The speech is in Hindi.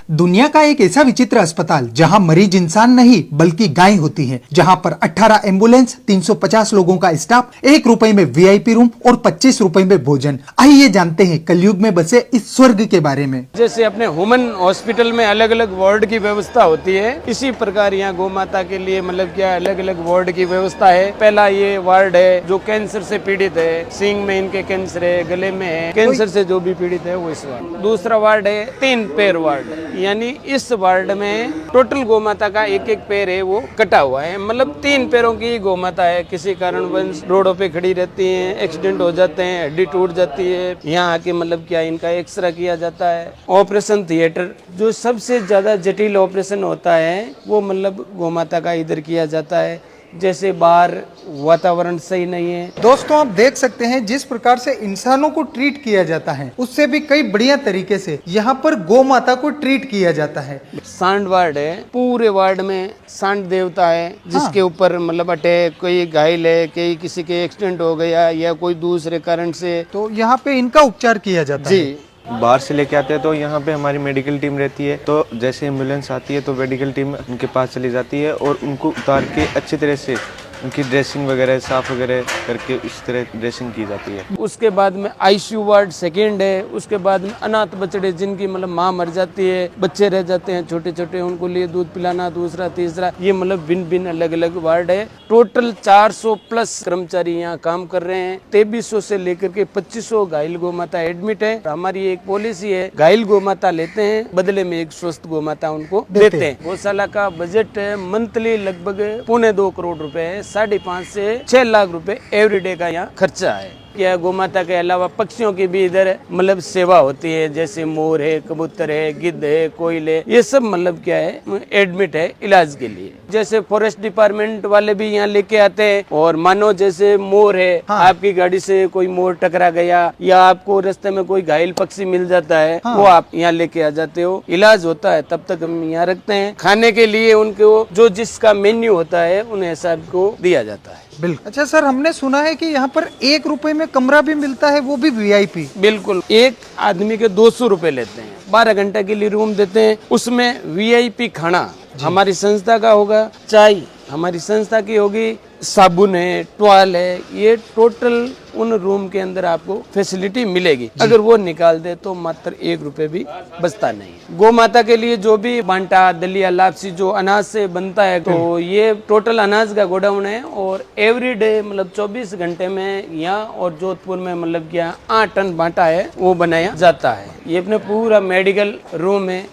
दुनिया का एक ऐसा विचित्र अस्पताल जहां मरीज इंसान नहीं बल्कि गाय होती है, जहां पर 18 एम्बुलेंस, 350 लोगों का स्टाफ, 1 रुपए में वीआईपी रूम और 25 रुपए में भोजन। आइए जानते हैं कलयुग में बसे इस स्वर्ग के बारे में। जैसे अपने ह्यूमन हॉस्पिटल में अलग अलग वार्ड की व्यवस्था होती है, इसी प्रकार यहाँ गौ माता के लिए मतलब क्या अलग अलग वार्ड की व्यवस्था है। पहला ये वार्ड है जो कैंसर से पीड़ित है, सींग में इनके कैंसर है, गले में है, कैंसर से जो भी पीड़ित है वो इस वार्ड। दूसरा वार्ड है 3 पैर वार्ड, यानी इस वार्ड में टोटल गौ माता का एक एक पैर है वो कटा हुआ है, मतलब 3 पैरों की गौ माता है। किसी कारणवश रोडों पे खड़ी रहती हैं, एक्सीडेंट हो जाते हैं, हड्डी टूट जाती है, यहाँ आके मतलब क्या इनका एक्सरे किया जाता है। ऑपरेशन थिएटर जो सबसे ज्यादा जटिल ऑपरेशन होता है वो मतलब गौ माता का इधर किया जाता है। जैसे बाहर वातावरण सही नहीं है। दोस्तों आप देख सकते हैं जिस प्रकार से इंसानों को ट्रीट किया जाता है उससे भी कई बढ़िया तरीके से यहाँ पर गौ माता को ट्रीट किया जाता है। सांड वार्ड है, पूरे वार्ड में सांड देवता है जिसके ऊपर मतलब अटैक, कोई घायल है, कोई किसी के एक्सीडेंट हो गया या कोई दूसरे कारण से, तो यहाँ पे इनका उपचार किया जाता है। जी बाहर से लेके आते हैं तो यहाँ पे हमारी मेडिकल टीम रहती है, तो जैसे एम्बुलेंस आती है तो मेडिकल टीम उनके पास चली जाती है और उनको उतार के अच्छी तरह से उनकी ड्रेसिंग वगैरह साफ वगैरह करके इस तरह ड्रेसिंग की जाती है। उसके बाद में आईसीयू वार्ड सेकेंड है। उसके बाद में अनाथ बच्चे जिनकी मतलब माँ मर जाती है, बच्चे रह जाते हैं छोटे छोटे, उनको लिए दूध पिलाना, दूसरा तीसरा, ये मतलब भिन्न भिन्न अलग अलग वार्ड है। टोटल 400 प्लस कर्मचारी यहाँ काम कर रहे हैं। 2300 से लेकर के 2500 घायल गौ माता एडमिट है। हमारी एक पॉलिसी है, घायल गौ माता लेते हैं, बदले में एक स्वस्थ गौ माता उनको देते हैं। गौशाला का बजट मंथली लगभग 2.25 करोड़ रुपए है। 5.5 से 6 लाख रुपए एवरीडे का यहाँ खर्चा है। क्या गौ माता के अलावा पक्षियों की भी इधर मतलब सेवा होती है, जैसे मोर है, कबूतर है, गिद्ध है, कोयल है, ये सब मतलब क्या है एडमिट है इलाज के लिए। जैसे फॉरेस्ट डिपार्टमेंट वाले भी यहाँ लेके आते हैं, और मानो जैसे मोर है, हाँ। आपकी गाड़ी से कोई मोर टकरा गया या आपको रास्ते में कोई घायल पक्षी मिल जाता है, हाँ। वो आप यहाँ लेके आ जाते हो, इलाज होता है, तब तक हम यहाँ रखते हैं। खाने के लिए उनको जो जिसका मेन्यू होता है उन्हें सबको दिया जाता है। बिल्कुल। अच्छा सर, हमने सुना है कि यहाँ पर 1 रुपए में कमरा भी मिलता है, वो भी वीआईपी। बिल्कुल, एक आदमी के 200 रुपए लेते हैं, 12 घंटे के लिए रूम देते हैं, उसमें वीआईपी खाना हमारी संस्था का होगा, चाय हमारी संस्था की होगी, साबुन है, टॉवल है, ये टोटल उन रूम के अंदर आपको फैसिलिटी मिलेगी। अगर वो निकाल दे तो मात्र 1 रुपए भी बचता नहीं। गौ माता के लिए जो भी बांटा, दलिया, लापसी जो अनाज से बनता है, तो ये टोटल अनाज का गोडाउन है, और एवरीडे मतलब 24 घंटे में यहाँ और जोधपुर में मतलब क्या 8 टन बांटा है वो बनाया जाता है। ये अपने पूरा मेडिकल रूम है।